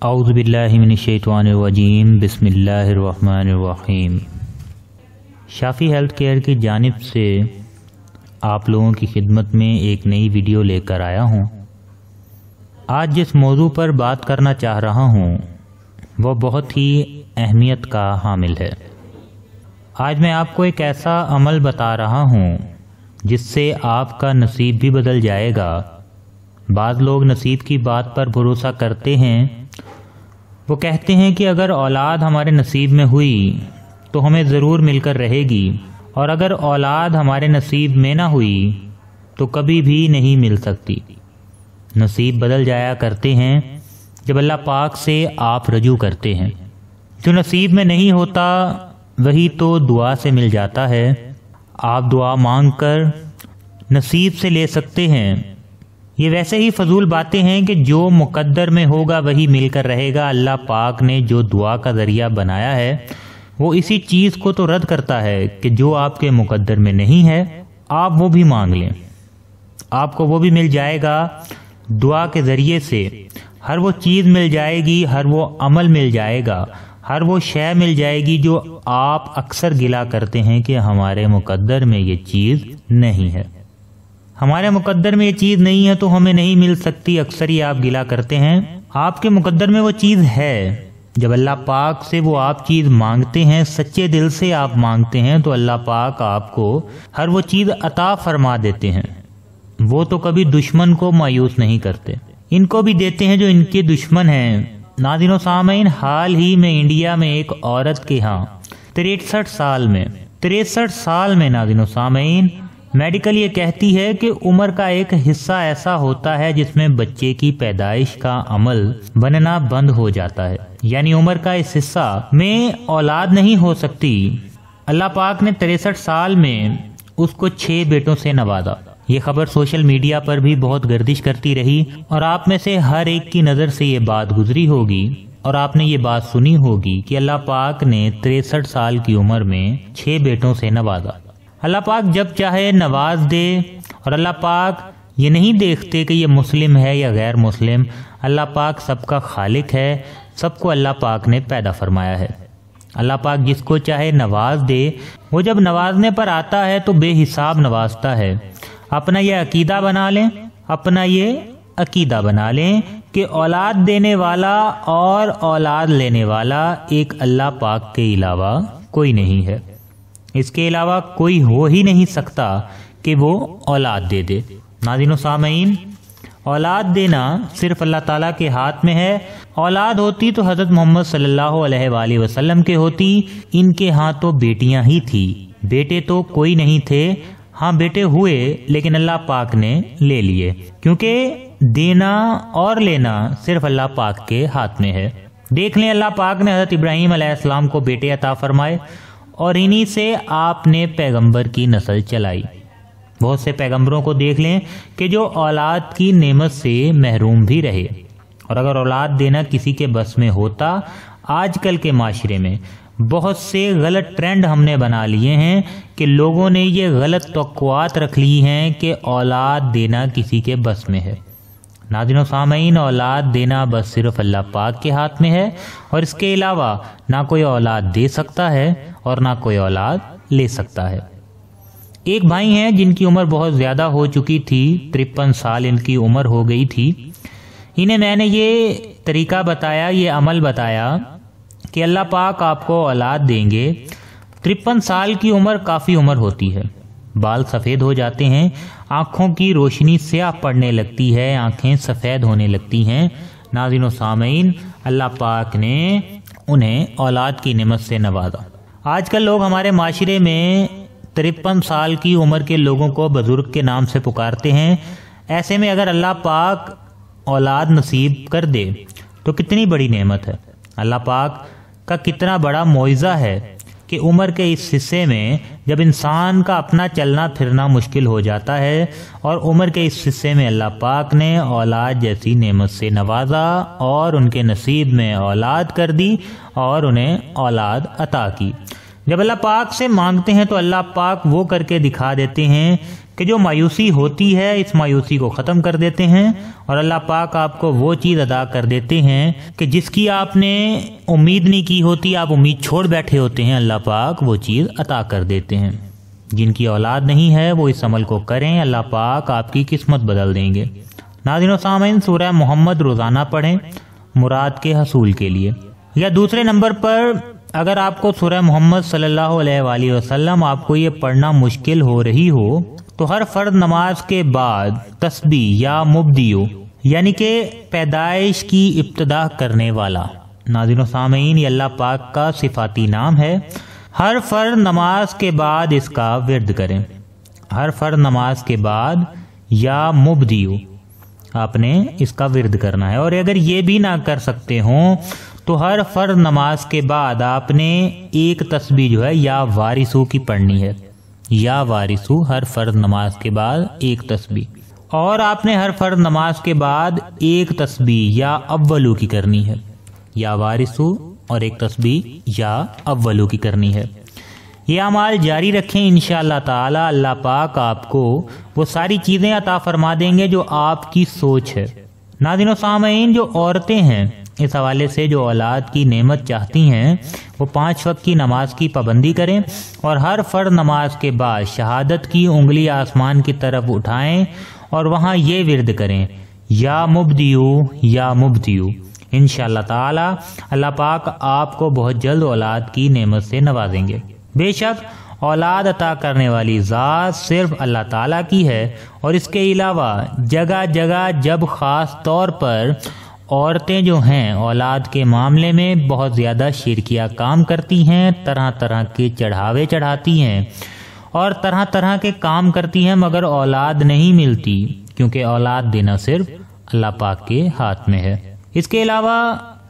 اعوذ باللہ من الشیطان الرجیم بسم اللہ الرحمن الرحیم۔ شافی ہیلتھ کیئر کی جانب سے آپ لوگوں کی خدمت میں ایک نئی ویڈیو لے کر آیا ہوں۔ آج جس موضوع پر بات کرنا چاہ رہا ہوں وہ بہت ہی اہمیت کا حامل ہے۔ آج میں آپ کو ایک ایسا عمل بتا رہا ہوں جس سے آپ کا نصیب بھی بدل جائے گا۔ بعض لوگ نصیب کی بات پر بھروسہ کرتے ہیں، وہ کہتے ہیں کہ اگر اولاد ہمارے نصیب میں ہوئی تو ہمیں ضرور مل کر رہے گی، اور اگر اولاد ہمارے نصیب میں نہ ہوئی تو کبھی بھی نہیں مل سکتی۔ نصیب بدل جایا کرتے ہیں جب اللہ پاک سے آپ رجوع کرتے ہیں۔ جو نصیب میں نہیں ہوتا وہی تو دعا سے مل جاتا ہے۔ آپ دعا مانگ کر نصیب سے لے سکتے ہیں۔ یہ ویسے ہی فضول باتیں ہیں کہ جو مقدر میں ہوگا وہی مل کر رہے گا۔ اللہ پاک نے جو دعا کا ذریعہ بنایا ہے وہ اسی چیز کو تو رد کرتا ہے کہ جو آپ کے مقدر میں نہیں ہے آپ وہ بھی مانگ لیں، آپ کو وہ بھی مل جائے گا۔ دعا کے ذریعے سے ہر وہ چیز مل جائے گی، ہر وہ عمل مل جائے گا، ہر وہ شے مل جائے گی جو آپ اکثر گلا کرتے ہیں کہ ہمارے مقدر میں یہ چیز نہیں ہے، ہمارے مقدر میں یہ چیز نہیں ہے تو ہمیں نہیں مل سکتی۔ اکثر ہی آپ گلا کرتے ہیں، آپ کے مقدر میں وہ چیز ہے۔ جب اللہ پاک سے وہ آپ چیز مانگتے ہیں، سچے دل سے آپ مانگتے ہیں، تو اللہ پاک آپ کو ہر وہ چیز عطا فرما دیتے ہیں۔ وہ تو کبھی دشمن کو مایوس نہیں کرتے، ان کو بھی دیتے ہیں جو ان کے دشمن ہیں۔ ناظرین و سامعین، حال ہی میں انڈیا میں ایک عورت کے ہاں 63 سال میں ناظرین و سامعین میڈیکل یہ کہتی ہے کہ عمر کا ایک حصہ ایسا ہوتا ہے جس میں بچے کی پیدائش کا عمل بننا بند ہو جاتا ہے، یعنی عمر کا اس حصہ میں اولاد نہیں ہو سکتی۔ اللہ پاک نے 63 سال میں اس کو 6 بیٹوں سے نوازا۔ یہ خبر سوشل میڈیا پر بھی بہت گردش کرتی رہی، اور آپ میں سے ہر ایک کی نظر سے یہ بات گزری ہوگی اور آپ نے یہ بات سنی ہوگی کہ اللہ پاک نے 63 سال کی عمر میں 6 بیٹوں سے نوازا۔ اللہ پاک جب چاہے نواز دے، اور اللہ پاک یہ نہیں دیکھتے کہ یہ مسلم ہے یا غیر مسلم۔ اللہ پاک سب کا خالق ہے، سب کو اللہ پاک نے پیدا فرمایا ہے۔ اللہ پاک جس کو چاہے نواز دے، وہ جب نوازنے پر آتا ہے تو بے حساب نوازتا ہے۔ اپنا یہ عقیدہ بنا لیں کہ اولاد دینے والا اور اولاد لینے والا ایک اللہ پاک کے علاوہ کوئی نہیں ہے۔ اس کے علاوہ کوئی ہو ہی نہیں سکتا کہ وہ اولاد دے دے۔ ناظرین و سامعین، اولاد دینا صرف اللہ تعالیٰ کے ہاتھ میں ہے۔ اولاد ہوتی تو حضرت محمد صلی اللہ علیہ وآلہ وسلم کے ہوتی، ان کے ہاں تو بیٹیاں ہی تھی، بیٹے تو کوئی نہیں تھے۔ ہاں بیٹے ہوئے لیکن اللہ پاک نے لے لیے، کیونکہ دینا اور لینا صرف اللہ پاک کے ہاتھ میں ہے۔ دیکھ لیں، اللہ پاک نے حضرت ابراہیم علیہ السلام کو بیٹے عطا فرمائے، اور انہی سے آپ نے پیغمبر کی نسل چلائی۔ بہت سے پیغمبروں کو دیکھ لیں کہ جو اولاد کی نعمت سے محروم بھی رہے، اور اگر اولاد دینا کسی کے بس میں ہوتا، آج کل کے معاشرے میں بہت سے غلط ٹرینڈ ہم نے بنا لیے ہیں کہ لوگوں نے یہ غلط توقعات رکھ لی ہیں کہ اولاد دینا کسی کے بس میں ہے۔ ناظرین و سامعین، اولاد دینا بس صرف اللہ پاک کے ہاتھ میں ہے، اور اس کے علاوہ نہ کوئی اولاد دے سکتا ہے اور نہ کوئی اولاد لے سکتا ہے۔ ایک بھائی ہیں جن کی عمر بہت زیادہ ہو چکی تھی، 53 سال ان کی عمر ہو گئی تھی۔ انہیں میں نے یہ طریقہ بتایا، یہ عمل بتایا کہ اللہ پاک آپ کو اولاد دیں گے۔ 53 سال کی عمر کافی عمر ہوتی ہے، بال سفید ہو جاتے ہیں، آنکھوں کی روشنی سیاہ پڑنے لگتی ہے، آنکھیں سفید ہونے لگتی ہیں۔ ناظرین و سامعین، اللہ پاک نے انہیں اولاد کی نعمت سے نوازا۔ آج کل لوگ ہمارے معاشرے میں 53 سال کی عمر کے لوگوں کو بزرگ کے نام سے پکارتے ہیں۔ ایسے میں اگر اللہ پاک اولاد نصیب کر دے تو کتنی بڑی نعمت ہے، اللہ پاک کا کتنا بڑا معجزہ ہے کہ عمر کے اس حصے میں جب انسان کا اپنا چلنا پھرنا مشکل ہو جاتا ہے، اور عمر کے اس حصے میں اللہ پاک نے اولاد جیسی نعمت سے نوازا اور ان کے نصیب میں اولاد کر دی اور انہیں اولاد عطا کی۔ جب اللہ پاک سے مانگتے ہیں تو اللہ پاک وہ کر کے دکھا دیتے ہیں کہ جو مایوسی ہوتی ہے اس مایوسی کو ختم کر دیتے ہیں اور اللہ پاک آپ کو وہ چیز عطا کر دیتے ہیں کہ جس کی آپ نے امید نہیں کی ہوتی، آپ امید چھوڑ بیٹھے ہوتے ہیں، اللہ پاک وہ چیز عطا کر دیتے ہیں۔ جن کی اولاد نہیں ہے وہ اس عمل کو کریں، اللہ پاک آپ کی قسمت بدل دیں گے۔ ناظرین و سامعین، سورہ محمد روزانہ پڑھیں مراد کے حصول کے لیے۔ یا دوسرے نمبر پر اگر آپ کو سورہ محمد صلی اللہ علیہ وآلہ وسلم آپ کو یہ پڑھنا مشکل ہو رہی ہو تو ہر فرض نماز کے بعد تسبیح یا مبدیو یعنی کہ پیدائش کی ابتدا کرنے والا، ناظرین و سامعین یہ اللہ پاک کا صفاتی نام ہے، ہر فرض نماز کے بعد اس کا ورد کریں۔ ہر فرض نماز کے بعد یا مبدیو آپ نے اس کا ورد کرنا ہے، اور اگر یہ بھی نہ کر سکتے ہوں تو ہر فرض نماز کے بعد آپ نے ایک تسبیح جو ہے یا وارثو کی پڑھنی ہے، یا وارثو ہر فرض نماز کے بعد ایک تسبیح، اور آپ نے ہر فرض نماز کے بعد ایک تسبیح یا اولو کی کرنی ہے، یا وارثو اور ایک تسبیح یا اولو کی کرنی ہے۔ یہ اعمال جاری رکھیں، انشاءاللہ تعالی اللہ پاک آپ کو وہ ساری چیزیں عطا فرما دیں گے جو آپ کی سوچ ہے۔ ناظرین و سامعین، جو عورتیں ہیں اس حوالے سے جو اولاد کی نعمت چاہتی ہیں وہ 5 وقت کی نماز کی پابندی کریں اور ہر فرض نماز کے بعد شہادت کی انگلی آسمان کی طرف اٹھائیں اور وہاں یہ ورد کریں، یا مبدیو یا مبدیو۔ انشاءاللہ تعالی اللہ پاک آپ کو بہت جلد اولاد کی نعمت سے نوازیں گے۔ بے شک اولاد عطا کرنے والی ذات صرف اللہ تعالیٰ کی ہے، اور اس کے علاوہ جگہ جگہ جب خاص طور پر عورتیں جو ہیں اولاد کے معاملے میں بہت زیادہ شرکیہ کام کرتی ہیں، طرح طرح کے چڑھاوے چڑھاتی ہیں اور طرح طرح کے کام کرتی ہیں، مگر اولاد نہیں ملتی، کیونکہ اولاد دینا صرف اللہ پاک کے ہاتھ میں ہے۔ اس کے علاوہ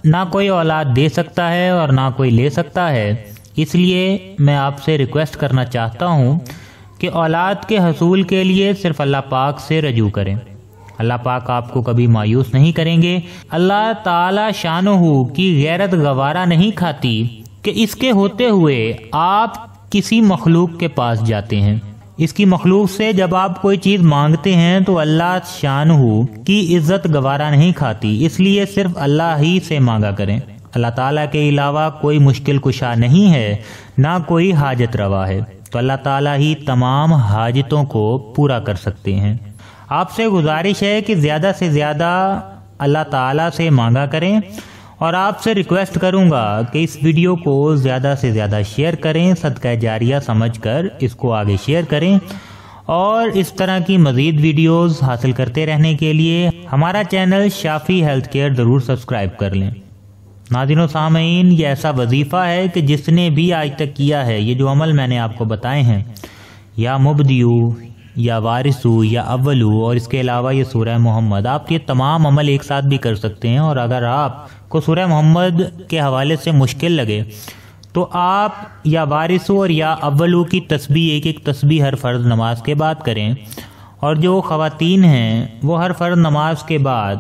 نہ کوئی اولاد دے سکتا ہے اور نہ کوئی لے سکتا ہے، اس لیے میں آپ سے ریکویسٹ کرنا چاہتا ہوں کہ اولاد کے حصول کے لیے صرف اللہ پاک سے رجوع کریں۔ اللہ پاک آپ کو کبھی مایوس نہیں کریں گے۔ اللہ تعالی شانہ کی غیرت گوارا نہیں کھاتی کہ اس کے ہوتے ہوئے آپ کسی مخلوق کے پاس جاتے ہیں۔ اس کی مخلوق سے جب آپ کوئی چیز مانگتے ہیں تو اللہ شانہ کی عزت گوارا نہیں کھاتی، اس لیے صرف اللہ ہی سے مانگا کریں۔ اللہ تعالیٰ کے علاوہ کوئی مشکل کشا نہیں ہے، نہ کوئی حاجت روا ہے، تو اللہ تعالیٰ ہی تمام حاجتوں کو پورا کر سکتے ہیں۔ آپ سے گزارش ہے کہ زیادہ سے زیادہ اللہ تعالیٰ سے مانگا کریں، اور آپ سے ریکویسٹ کروں گا کہ اس ویڈیو کو زیادہ سے زیادہ شیئر کریں، صدقہ جاریہ سمجھ کر اس کو آگے شیئر کریں، اور اس طرح کی مزید ویڈیوز حاصل کرتے رہنے کے لیے ہمارا چینل شافی ہیلتھ کیئر ضرور سبسکرائب کر لیں۔ ناظرین و سامعین، یہ ایسا وظیفہ ہے کہ جس نے بھی آج تک کیا ہے، یہ جو عمل میں نے آپ کو بتائے ہیں، یا مبدیو یا وارثو یا اولو، اور اس کے علاوہ یہ سورہ محمد، آپ یہ تمام عمل ایک ساتھ بھی کر سکتے ہیں۔ اور اگر آپ کو سورہ محمد کے حوالے سے مشکل لگے تو آپ یا وارثو اور یا اولو کی تسبیح ایک ایک تسبیح ہر فرض نماز کے بعد کریں، اور جو خواتین ہیں وہ ہر فرض نماز کے بعد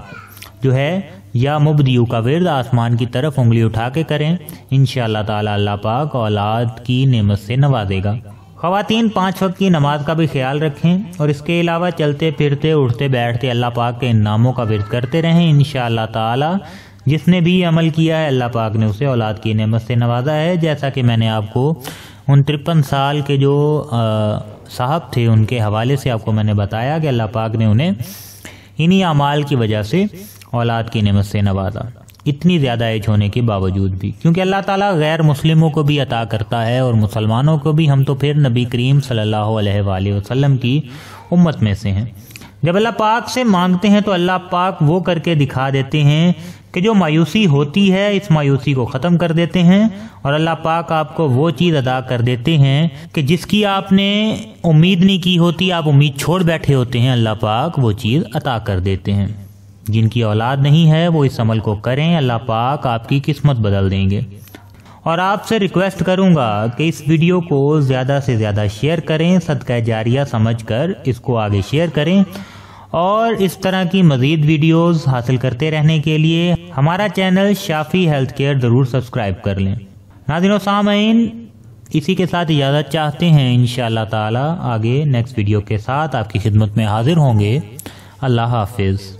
جو ہے یا مبدیو کا ورد آسمان کی طرف انگلی اٹھا کے کریں، انشاءاللہ تعالی اللہ پاک اولاد کی نعمت سے نوازے گا۔ خواتین 5 وقت کی نماز کا بھی خیال رکھیں، اور اس کے علاوہ چلتے پھرتے اٹھتے بیٹھتے اللہ پاک کے ان ناموں کا ورد کرتے رہیں، انشاءاللہ تعالی جس نے بھی عمل کیا ہے اللہ پاک نے اسے اولاد کی نعمت سے نوازا ہے۔ جیسا کہ میں نے آپ کو ان 53 سال کے جو صاحب تھے ان کے حوالے سے آپ کو میں نے بتایا کہ اللہ پاک نے انہیں انہی اعمال کی وجہ سے اولاد کی نعمت سے نوازا، اتنی زیادہ ایج ہونے کے باوجود بھی، کیونکہ اللہ تعالیٰ غیر مسلموں کو بھی عطا کرتا ہے اور مسلمانوں کو بھی، ہم تو پھر نبی کریم صلی اللہ علیہ وآلہ وسلم کی امت میں سے ہیں۔ جب اللہ پاک سے مانگتے ہیں تو اللہ پاک وہ کر کے دکھا دیتے ہیں کہ جو مایوسی ہوتی ہے اس مایوسی کو ختم کر دیتے ہیں، اور اللہ پاک آپ کو وہ چیز ادا کر دیتے ہیں کہ جس کی آپ نے امید نہیں کی ہوتی، آپ امید چھوڑ بیٹھے ہوتے ہیں، اللہ پاک وہ چیز عطا کر دیتے ہیں۔ جن کی اولاد نہیں ہے وہ اس عمل کو کریں، اللہ پاک آپ کی قسمت بدل دیں گے۔ اور آپ سے ریکویسٹ کروں گا کہ اس ویڈیو کو زیادہ سے زیادہ شیئر کریں، صدقہ جاریہ سمجھ کر اس کو آگے شیئر کریں، اور اس طرح کی مزید ویڈیوز حاصل کرتے رہنے کے لیے ہمارا چینل شافی ہیلتھ کیئر ضرور سبسکرائب کر لیں۔ ناظرین و سامعین، اسی کے ساتھ اجازت چاہتے ہیں، انشاءاللہ تعالی آگے نیکسٹ ویڈیو کے ساتھ آپ کی خدمت میں حاضر ہوں گے۔ اللہ حافظ۔